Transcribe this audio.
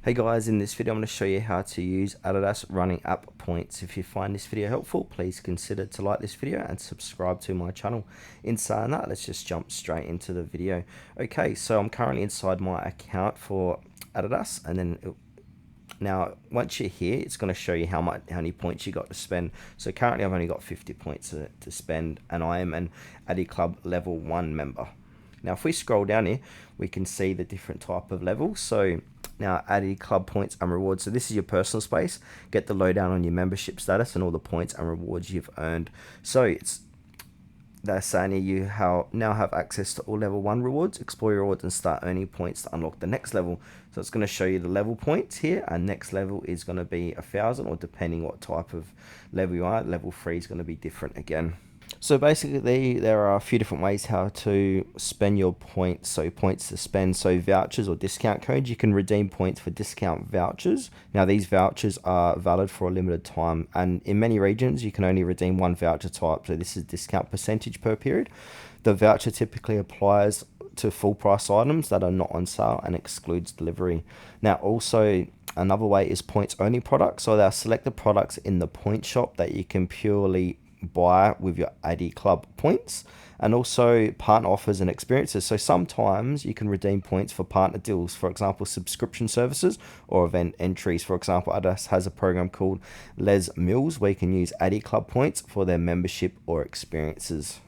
Hey guys, in this video I'm going to show you how to use Adidas Running app points. If you find this video helpful, please consider to like this video and subscribe to my channel. In saying that, let's just jump straight into the video. Okay, so I'm currently inside my account for Adidas, and then now once you're here, it's going to show you how many points you got to spend. So currently I've only got 50 points to spend, and I am an Adidas Club level 1 member. Now if we scroll down here, we can see the different type of levels. So now Adidas Club points and rewards. So this is your personal space. Get the lowdown on your membership status and all the points and rewards you've earned. So they're saying here you now have access to all level 1 rewards. Explore your rewards and start earning points to unlock the next level. So it's going to show you the level points here, and next level is going to be 1,000, or depending what type of level you are, level 3 is going to be different again. So basically there are a few different ways how to spend your points. So points to spend, so vouchers or discount codes. You can redeem points for discount vouchers. Now these vouchers are valid for a limited time, and in many regions you can only redeem one voucher type. So this is discount percentage per period. The voucher typically applies to full price items that are not on sale and excludes delivery. Now also another way is points only products. So there are selected products in the point shop that you can purely buy with your Adidas Club points, and also partner offers and experiences. So sometimes you can redeem points for partner deals, for example subscription services or event entries. For example, Adidas has a program called Les Mills where you can use Adidas Club points for their membership or experiences.